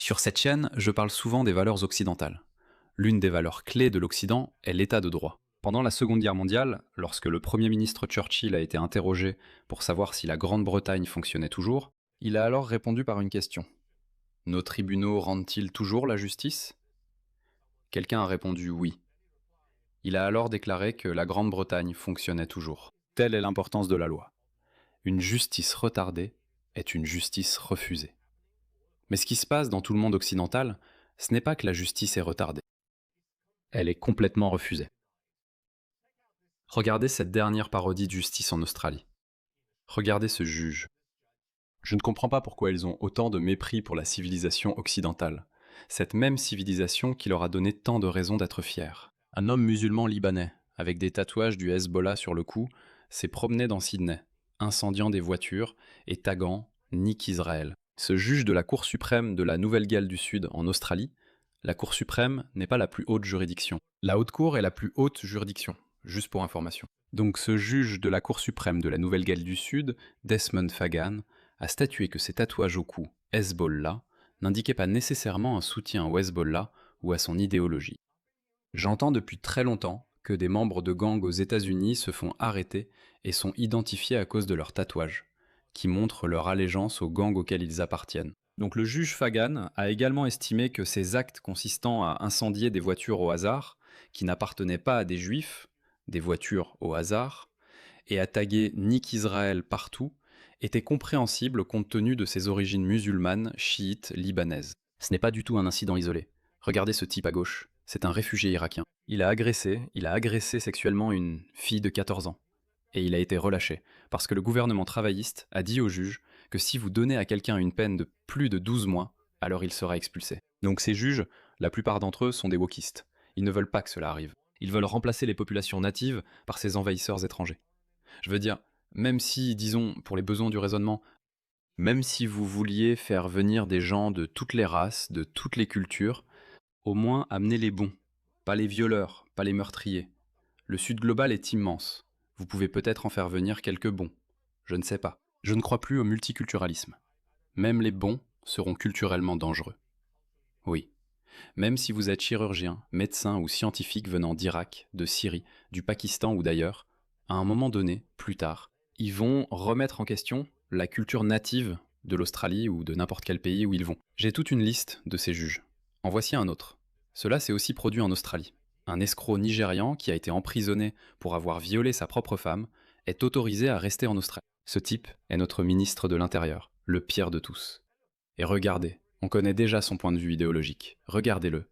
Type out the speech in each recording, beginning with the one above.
Sur cette chaîne, je parle souvent des valeurs occidentales. L'une des valeurs clés de l'Occident est l'état de droit. Pendant la Seconde Guerre mondiale, lorsque le Premier ministre Churchill a été interrogé pour savoir si la Grande-Bretagne fonctionnait toujours, il a alors répondu par une question. Nos tribunaux rendent-ils toujours la justice? Quelqu'un a répondu oui. Il a alors déclaré que la Grande-Bretagne fonctionnait toujours. Telle est l'importance de la loi. Une justice retardée est une justice refusée. Mais ce qui se passe dans tout le monde occidental, ce n'est pas que la justice est retardée. Elle est complètement refusée. Regardez cette dernière parodie de justice en Australie. Regardez ce juge. Je ne comprends pas pourquoi ils ont autant de mépris pour la civilisation occidentale. Cette même civilisation qui leur a donné tant de raisons d'être fiers. Un homme musulman libanais, avec des tatouages du Hezbollah sur le cou, s'est promené dans Sydney, incendiant des voitures et taguant Nique Israël. Ce juge de la Cour suprême de la Nouvelle-Galles du Sud en Australie, la Cour suprême n'est pas la plus haute juridiction. La Haute Cour est la plus haute juridiction, juste pour information. Donc ce juge de la Cour suprême de la Nouvelle-Galles du Sud, Desmond Fagan, a statué que ces tatouages au cou Hezbollah n'indiquaient pas nécessairement un soutien au Hezbollah ou à son idéologie. J'entends depuis très longtemps que des membres de gangs aux États-Unis se font arrêter et sont identifiés à cause de leurs tatouages, qui montrent leur allégeance aux gangs auxquels ils appartiennent. Donc le juge Fagan a également estimé que ces actes consistant à incendier des voitures au hasard, qui n'appartenaient pas à des juifs, des voitures au hasard, et à taguer Nique Israël partout, étaient compréhensibles compte tenu de ses origines musulmanes, chiites, libanaises. Ce n'est pas du tout un incident isolé. Regardez ce type à gauche, c'est un réfugié irakien. Il a agressé sexuellement une fille de 14 ans. Et il a été relâché, parce que le gouvernement travailliste a dit au juge que si vous donnez à quelqu'un une peine de plus de 12 mois, alors il sera expulsé. Donc ces juges, la plupart d'entre eux sont des wokistes. Ils ne veulent pas que cela arrive. Ils veulent remplacer les populations natives par ces envahisseurs étrangers. Je veux dire, même si, disons, pour les besoins du raisonnement, même si vous vouliez faire venir des gens de toutes les races, de toutes les cultures, au moins amenez les bons, pas les violeurs, pas les meurtriers. Le Sud global est immense. Vous pouvez peut-être en faire venir quelques bons. Je ne sais pas. Je ne crois plus au multiculturalisme. Même les bons seront culturellement dangereux. Oui. Même si vous êtes chirurgien, médecin ou scientifique venant d'Irak, de Syrie, du Pakistan ou d'ailleurs, à un moment donné, plus tard, ils vont remettre en question la culture native de l'Australie ou de n'importe quel pays où ils vont. J'ai toute une liste de ces juges. En voici un autre. Cela s'est aussi produit en Australie. Un escroc nigérian qui a été emprisonné pour avoir violé sa propre femme est autorisé à rester en Australie. Ce type est notre ministre de l'Intérieur, le pire de tous. Et regardez, on connaît déjà son point de vue idéologique. Regardez-le.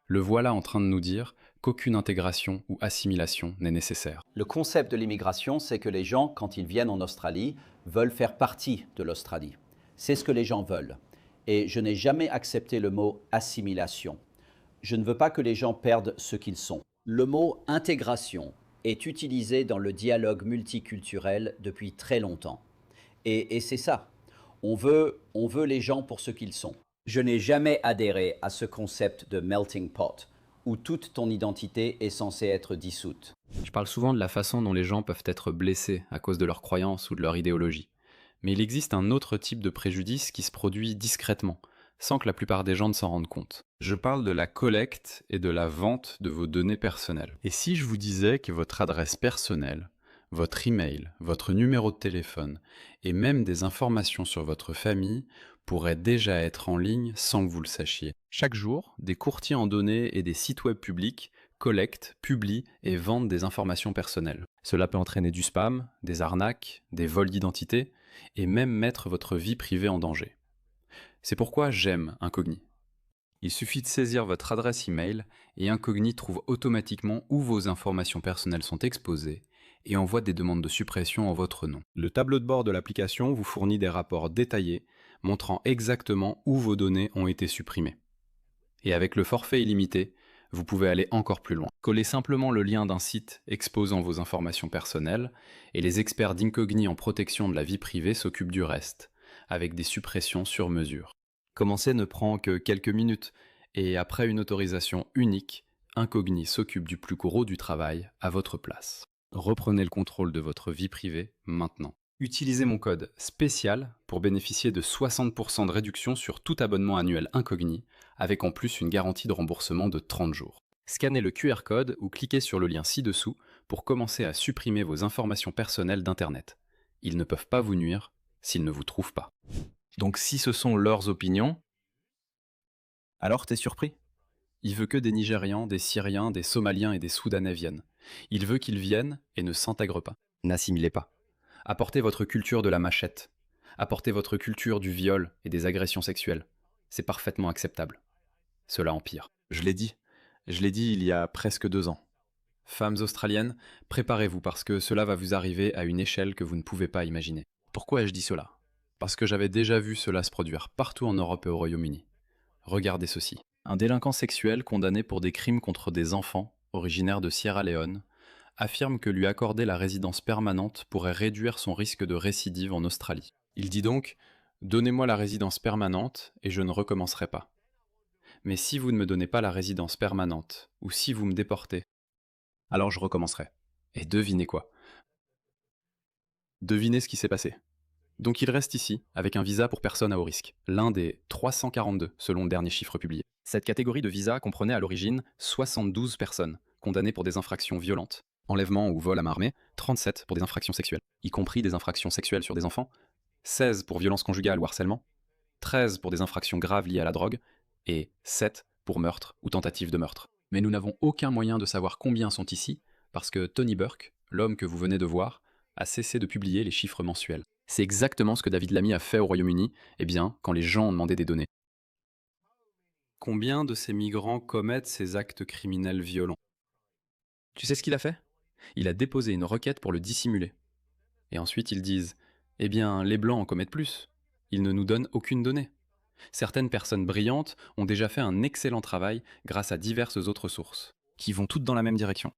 Le voilà en train de nous dire qu'aucune intégration ou assimilation n'est nécessaire. Le concept de l'immigration, c'est que les gens, quand ils viennent en Australie, veulent faire partie de l'Australie. C'est ce que les gens veulent. Et je n'ai jamais accepté le mot assimilation. Je ne veux pas que les gens perdent ce qu'ils sont. Le mot intégration est utilisé dans le dialogue multiculturel depuis très longtemps. Et c'est ça. On veut les gens pour ce qu'ils sont. Je n'ai jamais adhéré à ce concept de melting pot, où toute ton identité est censée être dissoute. Je parle souvent de la façon dont les gens peuvent être blessés à cause de leurs croyances ou de leur idéologie. Mais il existe un autre type de préjudice qui se produit discrètement, sans que la plupart des gens ne s'en rendent compte. Je parle de la collecte et de la vente de vos données personnelles. Et si je vous disais que votre adresse personnelle, votre email, votre numéro de téléphone et même des informations sur votre famille pourraient déjà être en ligne sans que vous le sachiez. Chaque jour, des courtiers en données et des sites web publics collectent, publient et vendent des informations personnelles. Cela peut entraîner du spam, des arnaques, des vols d'identité et même mettre votre vie privée en danger. C'est pourquoi j'aime Incogni. Il suffit de saisir votre adresse email et Incogni trouve automatiquement où vos informations personnelles sont exposées et envoie des demandes de suppression en votre nom. Le tableau de bord de l'application vous fournit des rapports détaillés montrant exactement où vos données ont été supprimées. Et avec le forfait illimité, vous pouvez aller encore plus loin. Collez simplement le lien d'un site exposant vos informations personnelles et les experts d'Incogni en protection de la vie privée s'occupent du reste, avec des suppressions sur mesure. Commencer ne prend que quelques minutes et après une autorisation unique, Incogni s'occupe du plus gros du travail à votre place. Reprenez le contrôle de votre vie privée maintenant. Utilisez mon code spécial pour bénéficier de 60% de réduction sur tout abonnement annuel Incogni, avec en plus une garantie de remboursement de 30 jours. Scannez le QR code ou cliquez sur le lien ci-dessous pour commencer à supprimer vos informations personnelles d'Internet. Ils ne peuvent pas vous nuire s'ils ne vous trouvent pas. Donc si ce sont leurs opinions, Alors t'es surpris? il veut que des Nigérians, des Syriens, des Somaliens et des Soudanais viennent. Il veut qu'ils viennent et ne s'intègrent pas. N'assimilez pas. Apportez votre culture de la machette. Apportez votre culture du viol et des agressions sexuelles. C'est parfaitement acceptable. Cela empire. Je l'ai dit il y a presque 2 ans. Femmes australiennes, préparez-vous parce que cela va vous arriver à une échelle que vous ne pouvez pas imaginer. Pourquoi ai-je dit cela? Parce que j'avais déjà vu cela se produire partout en Europe et au Royaume-Uni. Regardez ceci. Un délinquant sexuel condamné pour des crimes contre des enfants, originaire de Sierra Leone, affirme que lui accorder la résidence permanente pourrait réduire son risque de récidive en Australie. Il dit donc « Donnez-moi la résidence permanente et je ne recommencerai pas. Mais si vous ne me donnez pas la résidence permanente, ou si vous me déportez, alors je recommencerai. » Et devinez quoi? Devinez ce qui s'est passé. Donc il reste ici, avec un visa pour personnes à haut risque, l'un des 342 selon le dernier chiffre publié. Cette catégorie de visa comprenait à l'origine 72 personnes, condamnées pour des infractions violentes, enlèvement ou vol à main armée, 37 pour des infractions sexuelles, y compris des infractions sexuelles sur des enfants, 16 pour violence conjugale ou harcèlement, 13 pour des infractions graves liées à la drogue, et 7 pour meurtre ou tentative de meurtre. Mais nous n'avons aucun moyen de savoir combien sont ici, parce que Tony Burke, l'homme que vous venez de voir, a cessé de publier les chiffres mensuels. C'est exactement ce que David Lammy a fait au Royaume-Uni, quand les gens ont demandé des données. Combien de ces migrants commettent ces actes criminels violents? Tu sais ce qu'il a fait? Il a déposé une requête pour le dissimuler. Et ensuite ils disent « les blancs en commettent plus. Ils ne nous donnent aucune donnée. » Certaines personnes brillantes ont déjà fait un excellent travail grâce à diverses autres sources, qui vont toutes dans la même direction.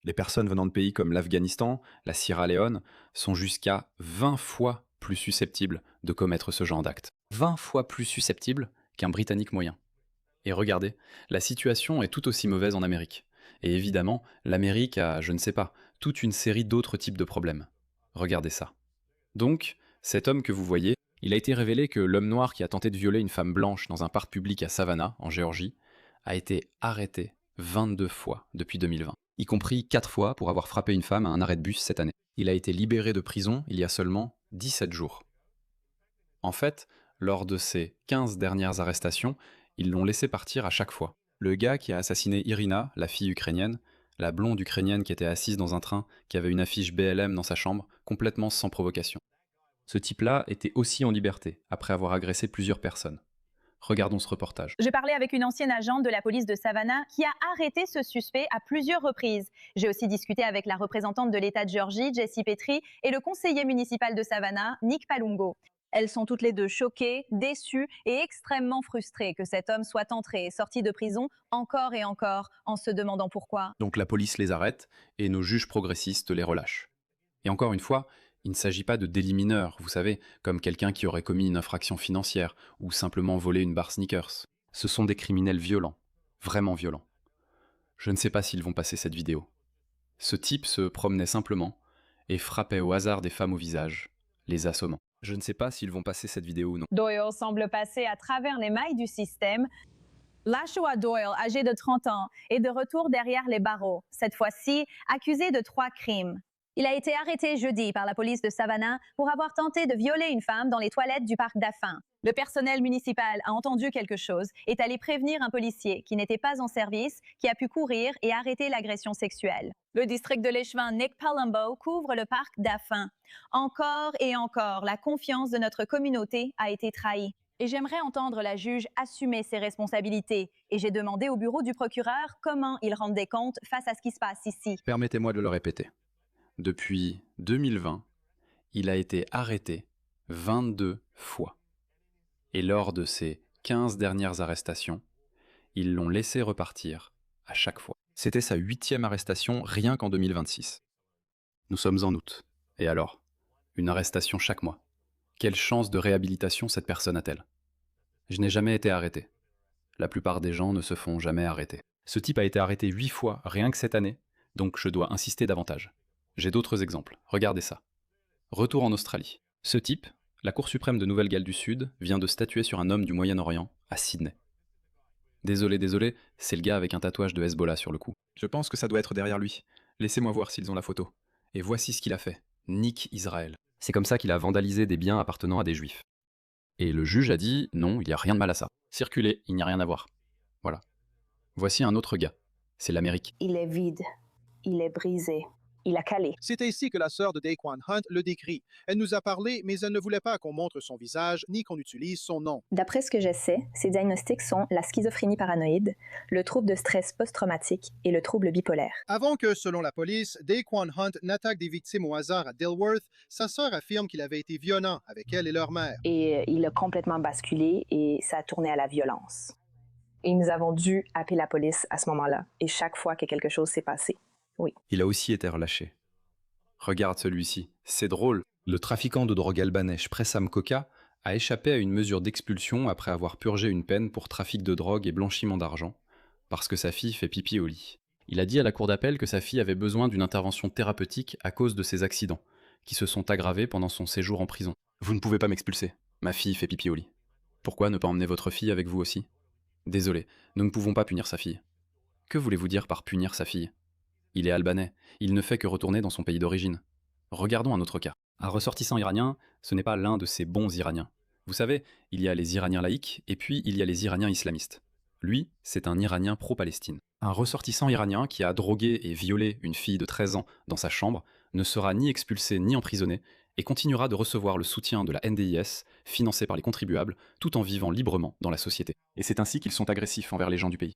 Les personnes venant de pays comme l'Afghanistan, la Sierra Leone, sont jusqu'à 20 fois plus susceptibles de commettre ce genre d'acte. 20 fois plus susceptibles qu'un Britannique moyen. Et regardez, la situation est tout aussi mauvaise en Amérique. Et évidemment, l'Amérique a, je ne sais pas, toute une série d'autres types de problèmes. Regardez ça. Donc, cet homme que vous voyez, il a été révélé que l'homme noir qui a tenté de violer une femme blanche dans un parc public à Savannah, en Géorgie, a été arrêté 22 fois depuis 2020, y compris 4 fois pour avoir frappé une femme à un arrêt de bus cette année. Il a été libéré de prison il y a seulement 17 jours. En fait, lors de ces 15 dernières arrestations, ils l'ont laissé partir à chaque fois. Le gars qui a assassiné Irina, la fille ukrainienne, la blonde ukrainienne qui était assise dans un train, qui avait une affiche BLM dans sa chambre, complètement sans provocation. Ce type-là était aussi en liberté, après avoir agressé plusieurs personnes. Regardons ce reportage. J'ai parlé avec une ancienne agente de la police de Savannah qui a arrêté ce suspect à plusieurs reprises. J'ai aussi discuté avec la représentante de l'État de Géorgie, Jessie Petri, et le conseiller municipal de Savannah, Nick Palungo. Elles sont toutes les deux choquées, déçues et extrêmement frustrées que cet homme soit entré et sorti de prison encore et encore en se demandant pourquoi. Donc la police les arrête et nos juges progressistes les relâchent. Et encore une fois, il ne s'agit pas de délits mineurs, vous savez, comme quelqu'un qui aurait commis une infraction financière ou simplement volé une barre Snickers. Ce sont des criminels violents, vraiment violents. Je ne sais pas s'ils vont passer cette vidéo. Ce type se promenait simplement et frappait au hasard des femmes au visage, les assommant. Je ne sais pas s'ils vont passer cette vidéo ou non. Doyle semble passer à travers les mailles du système. Lashua Doyle, âgé de 30 ans, est de retour derrière les barreaux, cette fois-ci accusé de 3 crimes. Il a été arrêté jeudi par la police de Savannah pour avoir tenté de violer une femme dans les toilettes du parc Dauphin. Le personnel municipal a entendu quelque chose, est allé prévenir un policier qui n'était pas en service, qui a pu courir et arrêter l'agression sexuelle. Le district de l'échevin Nick Palumbo couvre le parc Dauphin. Encore et encore, la confiance de notre communauté a été trahie. Et j'aimerais entendre la juge assumer ses responsabilités. Et j'ai demandé au bureau du procureur comment il rend des comptes face à ce qui se passe ici. Permettez-moi de le répéter. Depuis 2020, il a été arrêté 22 fois. Et lors de ces 15 dernières arrestations, ils l'ont laissé repartir à chaque fois. C'était sa 8e arrestation rien qu'en 2026. Nous sommes en août. Et alors? Une arrestation chaque mois. Quelle chance de réhabilitation cette personne a-t-elle? Je n'ai jamais été arrêté. La plupart des gens ne se font jamais arrêter. Ce type a été arrêté 8 fois rien que cette année, donc je dois insister davantage. J'ai d'autres exemples. Regardez ça. Retour en Australie. Ce type, la Cour suprême de Nouvelle-Galles du Sud, vient de statuer sur un homme du Moyen-Orient, à Sydney. Désolé, c'est le gars avec un tatouage de Hezbollah sur le cou. Je pense que ça doit être derrière lui. Laissez-moi voir s'ils ont la photo. Et voici ce qu'il a fait. Nique Israël. C'est comme ça qu'il a vandalisé des biens appartenant à des juifs. Et le juge a dit non, il n'y a rien de mal à ça. Circulez, il n'y a rien à voir. Voilà. Voici un autre gars. C'est l'Amérique. Il est vide, il est brisé, il a calé. C'est ainsi que la sœur de Daquan Hunt le décrit. Elle nous a parlé, mais elle ne voulait pas qu'on montre son visage ni qu'on utilise son nom. D'après ce que je sais, ces diagnostics sont la schizophrénie paranoïde, le trouble de stress post-traumatique et le trouble bipolaire. Avant que, selon la police, Daquan Hunt n'attaque des victimes au hasard à Dilworth, sa sœur affirme qu'il avait été violent avec elle et leur mère. Et il a complètement basculé et ça a tourné à la violence. Et nous avons dû appeler la police à ce moment-là. Et chaque fois que quelque chose s'est passé. Oui. Il a aussi été relâché. Regarde celui-ci, c'est drôle. Le trafiquant de drogue albanais Shpresam Koka a échappé à une mesure d'expulsion après avoir purgé une peine pour trafic de drogue et blanchiment d'argent, parce que sa fille fait pipi au lit. Il a dit à la cour d'appel que sa fille avait besoin d'une intervention thérapeutique à cause de ses accidents, qui se sont aggravés pendant son séjour en prison. Vous ne pouvez pas m'expulser. Ma fille fait pipi au lit. Pourquoi ne pas emmener votre fille avec vous aussi ? Désolé, nous ne pouvons pas punir sa fille. Que voulez-vous dire par punir sa fille ? Il est albanais, il ne fait que retourner dans son pays d'origine. Regardons un autre cas. Un ressortissant iranien, ce n'est pas l'un de ces bons Iraniens. Vous savez, il y a les Iraniens laïcs et puis il y a les Iraniens islamistes. Lui, c'est un Iranien pro-Palestine. Un ressortissant iranien qui a drogué et violé une fille de 13 ans dans sa chambre ne sera ni expulsé ni emprisonné et continuera de recevoir le soutien de la NDIS, financé par les contribuables, tout en vivant librement dans la société. Et c'est ainsi qu'ils sont agressifs envers les gens du pays.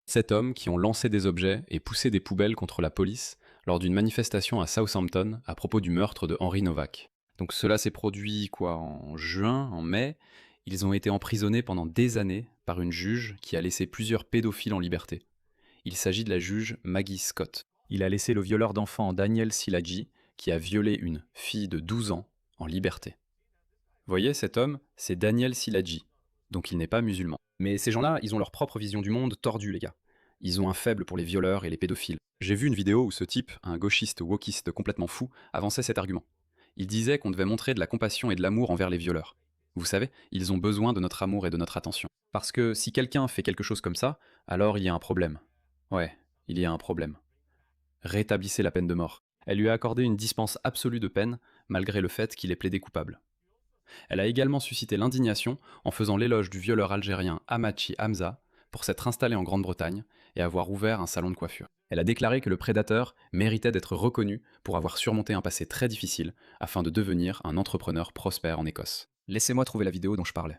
7 hommes qui ont lancé des objets et poussé des poubelles contre la police lors d'une manifestation à Southampton à propos du meurtre de Henry Novak. Donc cela s'est produit en juin, en mai. Ils ont été emprisonnés pendant des années par une juge qui a laissé plusieurs pédophiles en liberté. Il s'agit de la juge Maggie Scott. Il a laissé le violeur d'enfants Daniel Sziladji, qui a violé une fille de 12 ans, en liberté. Voyez, cet homme, c'est Daniel Sziladji, donc il n'est pas musulman. Mais ces gens-là, ils ont leur propre vision du monde tordue, les gars. Ils ont un faible pour les violeurs et les pédophiles. J'ai vu une vidéo où ce type, un gauchiste wokiste complètement fou, avançait cet argument. Il disait qu'on devait montrer de la compassion et de l'amour envers les violeurs. Vous savez, ils ont besoin de notre amour et de notre attention. Parce que si quelqu'un fait quelque chose comme ça, alors il y a un problème. Ouais, il y a un problème. Rétablissez la peine de mort. Elle lui a accordé une dispense absolue de peine, malgré le fait qu'il ait plaidé coupable. Elle a également suscité l'indignation en faisant l'éloge du violeur algérien Amachi Hamza pour s'être installé en Grande-Bretagne et avoir ouvert un salon de coiffure. Elle a déclaré que le prédateur méritait d'être reconnu pour avoir surmonté un passé très difficile afin de devenir un entrepreneur prospère en Écosse. Laissez-moi trouver la vidéo dont je parlais.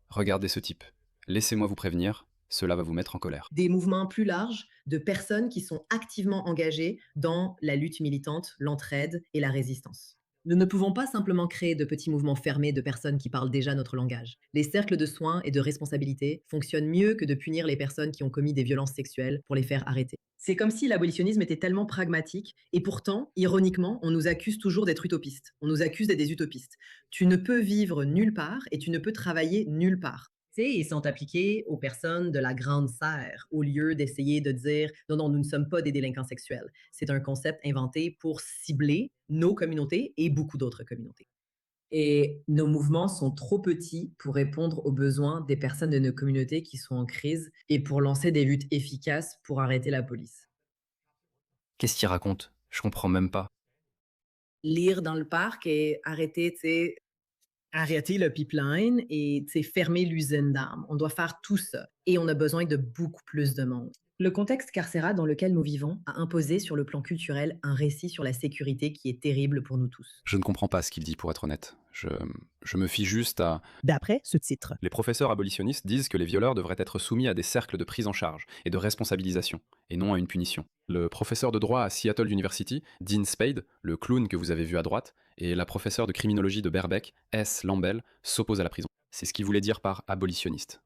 Regardez ce type. Laissez-moi vous prévenir, cela va vous mettre en colère. Des mouvements plus larges de personnes qui sont activement engagées dans la lutte militante, l'entraide et la résistance. Nous ne pouvons pas simplement créer de petits mouvements fermés de personnes qui parlent déjà notre langage. Les cercles de soins et de responsabilité fonctionnent mieux que de punir les personnes qui ont commis des violences sexuelles pour les faire arrêter. C'est comme si l'abolitionnisme était tellement pragmatique et pourtant, ironiquement, on nous accuse toujours d'être utopistes. On nous accuse d'être des utopistes. Tu ne peux vivre nulle part et tu ne peux travailler nulle part. Ils sont appliqués aux personnes de la grande serre, au lieu d'essayer de dire « non, nous ne sommes pas des délinquants sexuels ». C'est un concept inventé pour cibler nos communautés et beaucoup d'autres communautés. Et nos mouvements sont trop petits pour répondre aux besoins des personnes de nos communautés qui sont en crise et pour lancer des luttes efficaces pour arrêter la police. Qu'est-ce qu'il raconte ? Je comprends même pas. Lire dans le parc et arrêter le pipeline et fermer l'usine d'armes. On doit faire tout ça. Et on a besoin de beaucoup plus de monde. Le contexte carcéral dans lequel nous vivons a imposé sur le plan culturel un récit sur la sécurité qui est terrible pour nous tous. Je ne comprends pas ce qu'il dit pour être honnête. Je me fie juste à... D'après ce titre. Les professeurs abolitionnistes disent que les violeurs devraient être soumis à des cercles de prise en charge et de responsabilisation, et non à une punition. Le professeur de droit à Seattle University, Dean Spade, le clown que vous avez vu à droite, et la professeure de criminologie de Birkbeck, S. Lambell, s'opposent à la prison. C'est ce qu'il voulait dire par abolitionniste.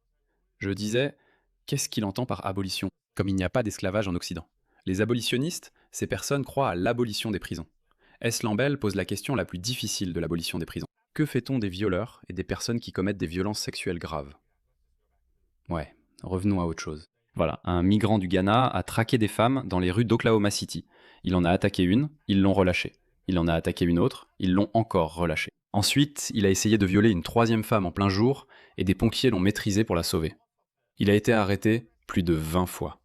Je disais, qu'est-ce qu'il entend par abolition ? Comme il n'y a pas d'esclavage en Occident. Les abolitionnistes, ces personnes croient à l'abolition des prisons. S. Lambell pose la question la plus difficile de l'abolition des prisons. Que fait-on des violeurs et des personnes qui commettent des violences sexuelles graves ? Ouais, revenons à autre chose. Voilà, un migrant du Ghana a traqué des femmes dans les rues d'Oklahoma City. Il en a attaqué une, ils l'ont relâchée. Il en a attaqué une autre, ils l'ont encore relâché. Ensuite, il a essayé de violer une troisième femme en plein jour et des pompiers l'ont maîtrisé pour la sauver. Il a été arrêté plus de 20 fois.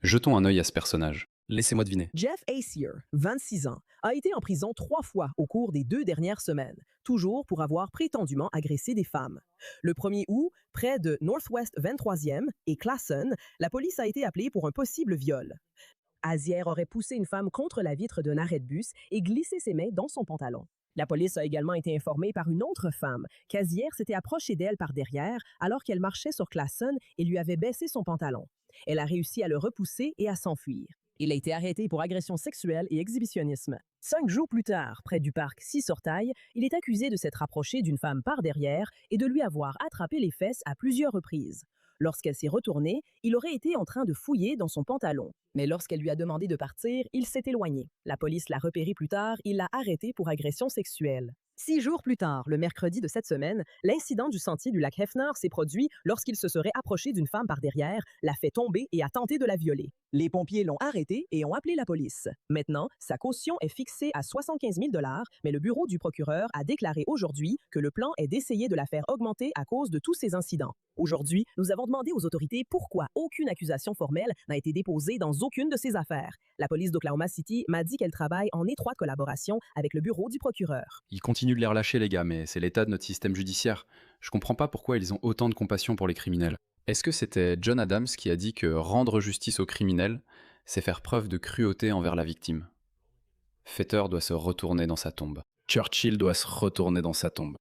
Jetons un œil à ce personnage. Laissez-moi deviner. Jeff Acier, 26 ans, a été en prison 3 fois au cours des 2 dernières semaines, toujours pour avoir prétendument agressé des femmes. Le 1er août, près de Northwest 23e et Classen, la police a été appelée pour un possible viol. Azier aurait poussé une femme contre la vitre d'un arrêt de bus et glissé ses mains dans son pantalon. La police a également été informée par une autre femme qu'Azier s'était approché d'elle par derrière alors qu'elle marchait sur Classen et lui avait baissé son pantalon. Elle a réussi à le repousser et à s'enfuir. Il a été arrêté pour agression sexuelle et exhibitionnisme. 5 jours plus tard, près du parc Six-Ortailles, il est accusé de s'être approché d'une femme par derrière et de lui avoir attrapé les fesses à plusieurs reprises. Lorsqu'elle s'est retournée, il aurait été en train de fouiller dans son pantalon. Mais lorsqu'elle lui a demandé de partir, il s'est éloigné. La police l'a repéré plus tard, il l'a arrêté pour agression sexuelle. 6 jours plus tard, le mercredi de cette semaine, l'incident du sentier du lac Hefner s'est produit lorsqu'il se serait approché d'une femme par derrière, l'a fait tomber et a tenté de la violer. Les pompiers l'ont arrêté et ont appelé la police. Maintenant, sa caution est fixée à 75 000 $, mais le bureau du procureur a déclaré aujourd'hui que le plan est d'essayer de la faire augmenter à cause de tous ces incidents. Aujourd'hui, nous avons demandé aux autorités pourquoi aucune accusation formelle n'a été déposée dans aucune de ces affaires. La police d'Oklahoma City m'a dit qu'elle travaille en étroite collaboration avec le bureau du procureur. Ils continuent de les relâcher, les gars, mais c'est l'état de notre système judiciaire. Je comprends pas pourquoi ils ont autant de compassion pour les criminels. Est-ce que c'était John Adams qui a dit que rendre justice aux criminels, c'est faire preuve de cruauté envers la victime? Fetter doit se retourner dans sa tombe. Churchill doit se retourner dans sa tombe.